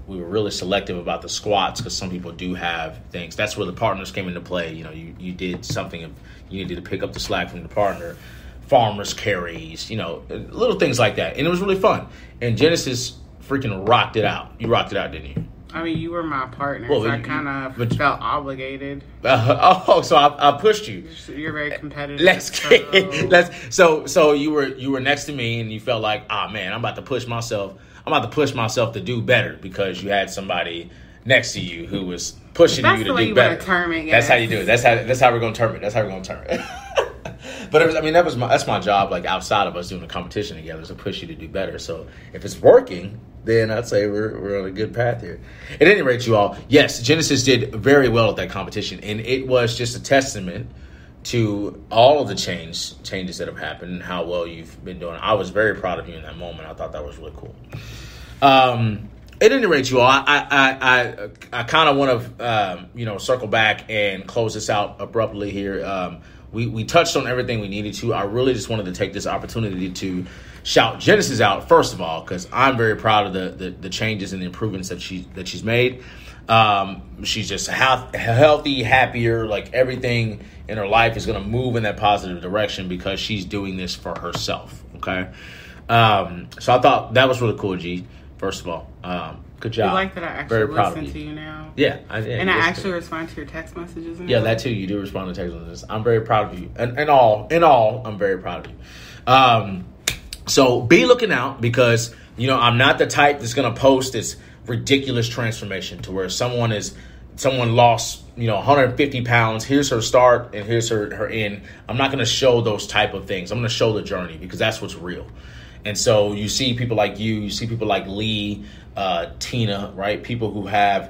we were really selective about the squats because some people do have things. That's where the partners came into play. You did something, you needed to pick up the slack from the partner. Farmers carries, little things like that. And it was really fun. And Genesis freaking rocked it out. You rocked it out, didn't you? I mean, you were my partner, so I kind of felt obligated. So I pushed you. You're very competitive. So you were next to me, and you felt like, man, I'm about to push myself to do better because you had somebody next to you who was pushing you to do better. That's how you do it. That's how we're going to term it. But that's my job. Like outside of us doing a competition together, is to push you to do better. So if it's working, then I'd say we're on a good path here. At any rate, you all, yes, Genesis did very well at that competition, and it was just a testament to all of the changes that have happened and how well you've been doing. I was very proud of you in that moment. I thought that was really cool. At any rate, you all, I kind of want to circle back and close this out abruptly here. We touched on everything we needed to. I really just wanted to take this opportunity to shout Genesis out, first of all, because I'm very proud of the changes and the improvements that she's made. She's just healthy, happier, like everything in her life is going to move in that positive direction because she's doing this for herself, okay? So I thought that was really cool, G, first of all. Good job. You like that I actually listen to you now? Yeah, I did. And I actually respond to your text messages now? Yeah, that too. You do respond to text messages. I'm very proud of you. And in all, I'm very proud of you. So be looking out because, I'm not the type that's going to post this ridiculous transformation to where someone lost, 150 pounds. Here's her start and here's her end. I'm not going to show those type of things. I'm going to show the journey because that's what's real. And so you see people like you see people like Lee, Tina, right? People who are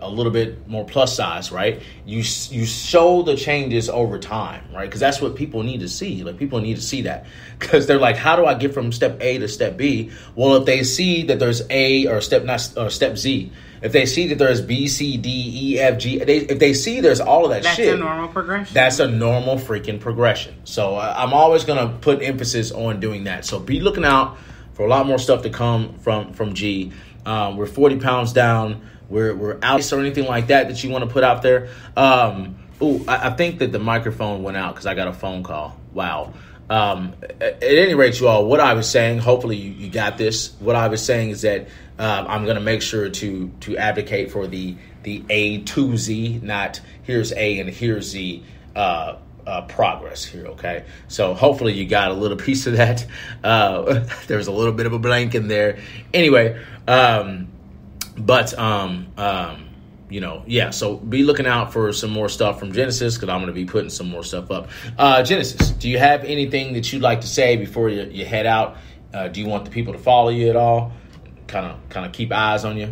a little bit more plus size, right? You show the changes over time, right? Because that's what people need to see. Like people need to see that because they're like, how do I get from step A to step B? Well, if they see that there's A or step Z, if they see that there's B, C, D, E, F, G, if they see there's all of that shit. That's a normal progression. That's a normal freaking progression. So I'm always going to put emphasis on doing that. So be looking out for a lot more stuff to come from G. We're 40 pounds down. We're out or anything like that you want to put out there. I think that the microphone went out because I got a phone call. Wow. At any rate, you all, what I was saying, hopefully you got this. What I was saying is that I'm going to make sure to advocate for the A to Z, not here's A and here's Z progress here, okay? So hopefully you got a little piece of that. There's a little bit of a blank in there. Anyway, so be looking out for some more stuff from Genesis because I'm going to be putting some more stuff up. Genesis, do you have anything that you'd like to say before you head out? Do you want the people to follow you at all? Kind of keep eyes on you?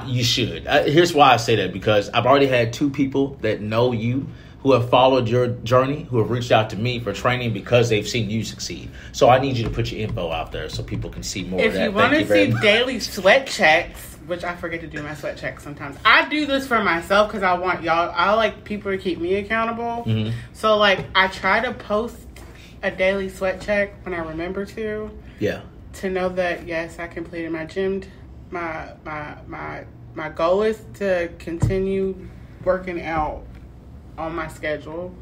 You should. Here's why I say that, because I've already had 2 people that know you who have followed your journey, who have reached out to me for training because they've seen you succeed. So I need you to put your info out there so people can see more of that. If you want to see daily sweat checks, which I forget to do my sweat checks sometimes. I do this for myself because I want y'all. I like people to keep me accountable. Mm-hmm. So like I try to post a daily sweat check when I remember to. Yeah. To know that yes, I completed my gym, my my goal is to continue working out on my schedule.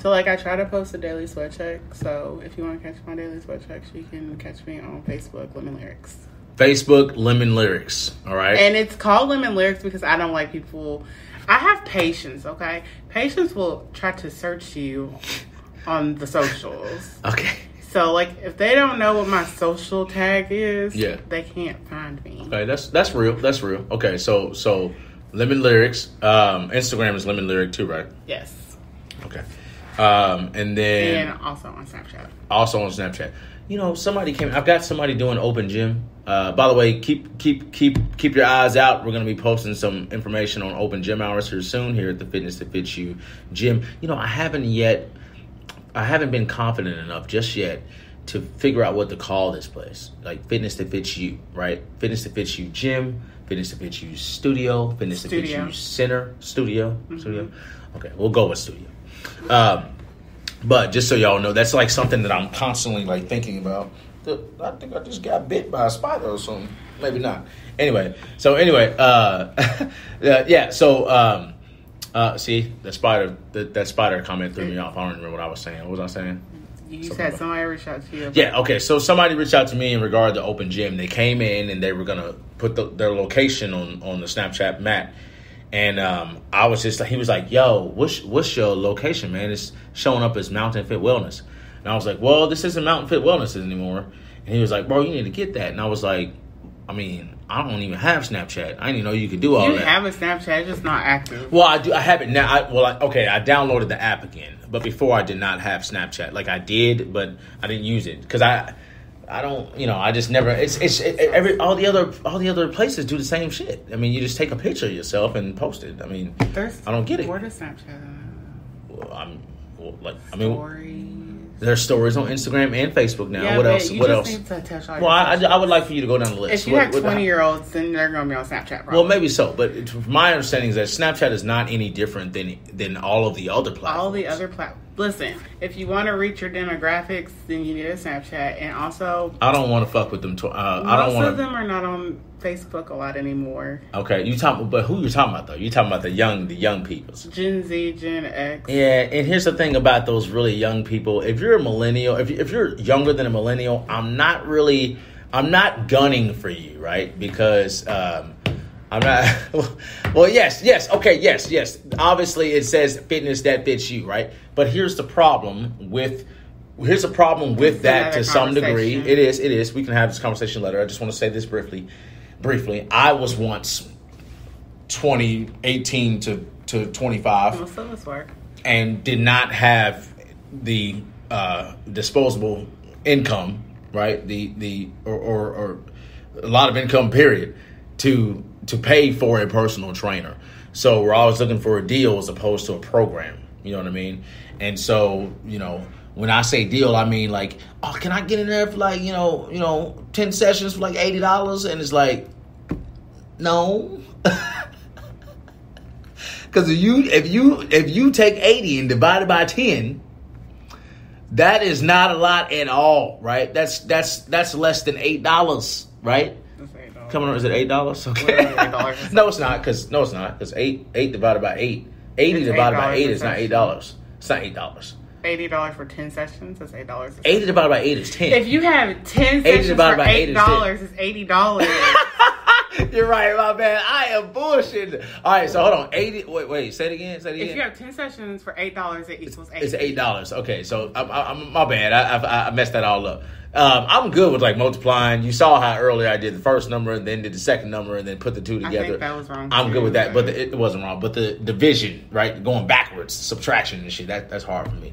So like I try to post a daily sweat check. So if you want to catch my daily sweat checks, you can catch me on Facebook, Lemon Lyrics. Facebook, Lemon Lyrics. All right. And it's called Lemon Lyrics because I don't like people. I have patience, okay? Patience will try to search you on the socials. Okay. So, like, if they don't know what my social tag is, yeah, they can't find me. Okay, that's real. That's real. Okay, so Lemon Lyrics. Instagram is Lemon Lyric too, right? Yes. Okay. And then... And also on Snapchat. Also on Snapchat. You know, I've got somebody doing open gym. By the way, keep your eyes out. We're going to be posting some information on open gym hours here soon here at the Fitness That Fits You gym. You know, I haven't been confident enough just yet to figure out what to call this place. Like Fitness That Fits You, right? Fitness That Fits You gym, Fitness That Fits You studio, Fitness That Fits You center, studio. Okay, we'll go with studio. But just so y'all know, that's like something that I'm constantly like thinking about. I think I just got bit by a spider or something. Maybe not. Anyway. Yeah. So, see, that spider comment threw me off. I don't remember what I was saying. What was I saying? You said somebody reached out to you. Yeah. Okay. So somebody reached out to me in regard to open gym. They came in and they were gonna put their location on the Snapchat map. And I was just like, he was like, yo, what's your location, man? It's showing up as Mountain Fit Wellness. And I was like, well, this isn't Mountain Fit Wellness anymore. And he was like, bro, you need to get that. And I was like, I mean, I don't even have Snapchat. I didn't even know you could do all that. You have a Snapchat, it's just not active. Well, I do. I have it now. I downloaded the app again. But before I did not have Snapchat. Like I did, but I didn't use it. Because I don't, I just never. All the other places do the same shit. I mean, you just take a picture of yourself and post it. I mean, I don't get it. What is Snapchat? Stories. There's stories on Instagram and Facebook now. Yeah, what else? You what just else? Need to touch all well, I would like for you to go down the list. If you have 20-year-olds, then they're going to be on Snapchat. Probably. Well, maybe so, but my understanding is that Snapchat is not any different than all of the other platforms. All the other platforms. Listen, if you want to reach your demographics, then you need a Snapchat, and also I don't want to fuck with them. Most of them are not on Facebook a lot anymore. Okay, but who you talking about though? You talking about the young people? Gen Z, Gen X. Yeah, and here's the thing about those really young people. If you're a millennial, if you're younger than a millennial, I'm not gunning for you, right? Because I'm not. Well, yes. Okay, yes. Obviously, it says Fitness That Fits You, right? But here's the problem with that to some degree. It is. We can have this conversation later. I just want to say this briefly. I was once 18 to 25. Well, so let's work. And did not have the disposable income, right? Or a lot of income, period, to pay for a personal trainer. So we're always looking for a deal as opposed to a program. You know what I mean? And so, when I say deal, I mean like, oh, can I get in there for like, 10 sessions for like $80? And it's like, no. Because if you take 80 and divide it by 10, that is not a lot at all, right? That's less than $8, right? Come on, is it $8? Okay. $8. No, it's not. Because 8 divided by 8, 80 divided by 8 is not $8. It's not $8. $80 for 10 sessions is $8. 80 divided by 8 is 10. If you have 10 sessions for $8, it's $80. You're right, my bad. I am bullshitting. All right, so hold on. 80. Wait. Say it again. If you have 10 sessions for $8, it equals $8. It's $8. Okay, so I'm my bad. I messed that all up. I'm good with like multiplying. You saw how earlier I did the first number and then did the second number and then put the two together. I think that was wrong. I'm good with that, but it wasn't wrong. But the division, right, going backwards, subtraction and shit, that's hard for me.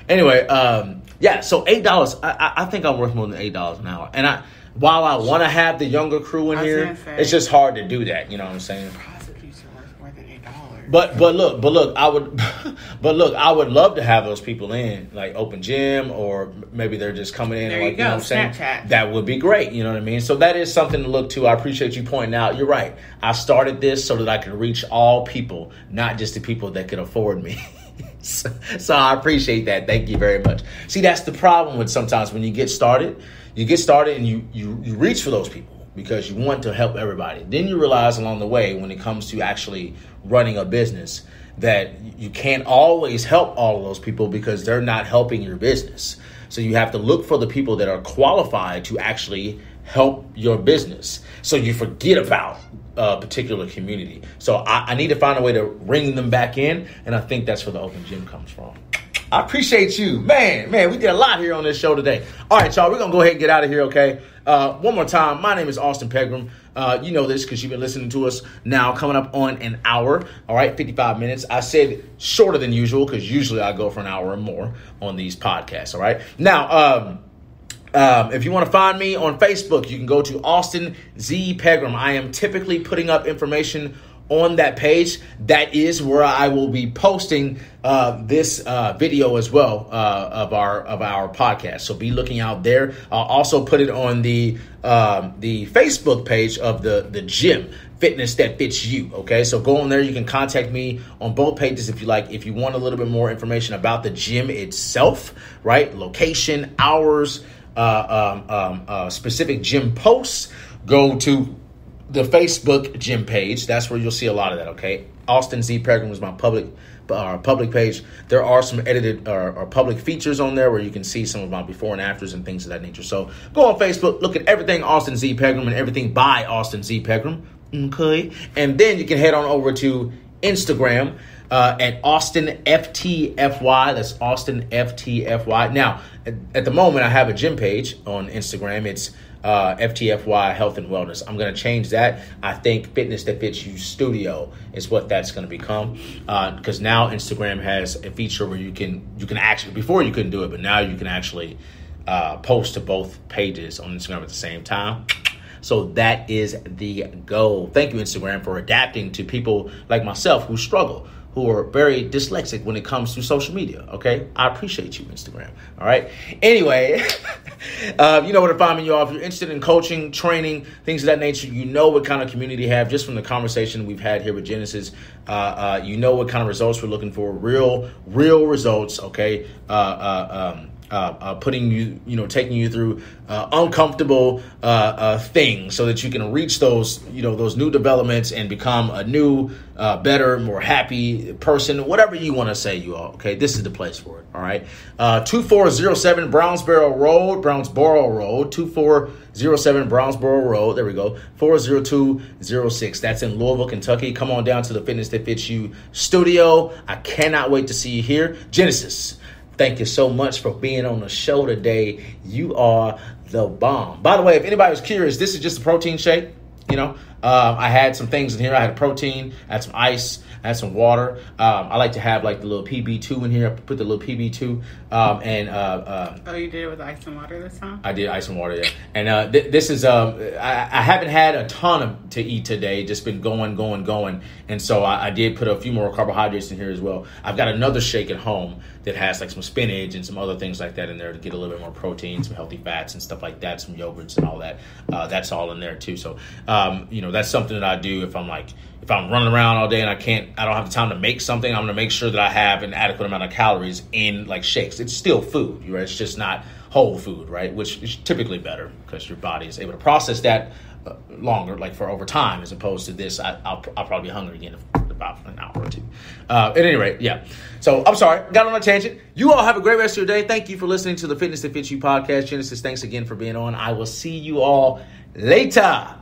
Anyway, so $8. I think I'm worth more than $8 an hour. And while I want to have the younger crew in here, it's just hard to do that. You know what I'm saying? Prostitutes are worth more than $8. But look, I would love to have those people in, like open gym, or maybe they're just coming in. There like, you go, know what I'm saying? Snapchat. That would be great. You know what I mean? So that is something to look to. I appreciate you pointing out. You're right. I started this so that I could reach all people, not just the people that could afford me. So I appreciate that. Thank you very much. See, that's the problem with sometimes when you get started and you reach for those people. because you want to help everybody. Then you realize along the way, when it comes to actually running a business, that you can't always help all of those people because they're not helping your business. So you have to look for the people that are qualified to actually help your business. So you forget about a particular community. So I need to find a way to ring them back in. And I think that's where the open gym comes from. I appreciate you. Man, we did a lot here on this show today. All right, y'all, we're going to go ahead and get out of here, okay? One more time, my name is Austin Pegram. You know this because you've been listening to us now coming up on an hour, all right, 55 minutes. I said shorter than usual because usually I go for an hour or more on these podcasts, all right? Now, if you want to find me on Facebook, you can go to Austin Z Pegram. I am typically putting up information on that page. That is where I will be posting this video as well of our podcast. So be looking out there. I'll also put it on the Facebook page of the gym, Fitness That Fits You. Okay, so go on there. You can contact me on both pages if you like. If you want a little bit more information about the gym itself, right? Location, hours, specific gym posts, go to the Facebook gym page. That's where you'll see a lot of that, okay? Austin Z Pegram is my public page. There are some edited or public features on there where you can see some of my before and afters and things of that nature. So go on Facebook, look at everything Austin Z Pegram and everything by Austin Z Pegram, okay? And then you can head on over to Instagram at Austin FTFY. That's Austin FTFY. Now, at the moment, I have a gym page on Instagram. It's FTFY Health and Wellness. I'm going to change that. I think Fitness That Fits You Studio is what that's going to become, because now Instagram has a feature where you can actually, before you couldn't do it, but now you can actually post to both pages on Instagram at the same time. So that is the goal. Thank you, Instagram, for adapting to people like myself who struggle, who are very dyslexic when it comes to social media, okay? I appreciate you, Instagram, all right? Anyway, you know where to find me, y'all. If you're interested in coaching, training, things of that nature, you know what kind of community you have just from the conversation we've had here with Genesis. You know what kind of results we're looking for, real results, okay? Putting you, taking you through uncomfortable things so that you can reach those new developments and become a new, better, more happy person, whatever you want to say, you all. Okay, this is the place for it. All right, 2407 Brownsboro Road, 2407 Brownsboro Road. There we go. 40206. That's in Louisville, Kentucky. Come on down to the Fitness That Fits You studio. I cannot wait to see you here, Genesis. Thank you so much for being on the show today. You are the bomb. By the way, if anybody was curious, this is just a protein shake. I had some things in here. I had a protein, I had some ice, I had some water. I like to have like the little PB2 in here. I put the little PB2. Oh, you did it with ice and water this time? I did ice and water, yeah. And this is, I haven't had a ton to eat today. Just been going. And so I did put a few more carbohydrates in here as well. I've got another shake at home that has like some spinach and some other things like that in there to get a little bit more protein, some healthy fats and stuff like that, some yogurts and all that. That's all in there too. So, that's something that I do if I'm running around all day and I don't have the time to make something. I'm going to make sure that I have an adequate amount of calories in like shakes. It's still food, right? It's just not whole food, right? Which is typically better because your body is able to process that longer, like for over time, as opposed to this. I'll probably be hungry again in about an hour or two. At any rate, yeah. So I'm sorry, got on a tangent. You all have a great rest of your day. Thank you for listening to the Fitness That Fits You podcast. Genesis, thanks again for being on. I will see you all later.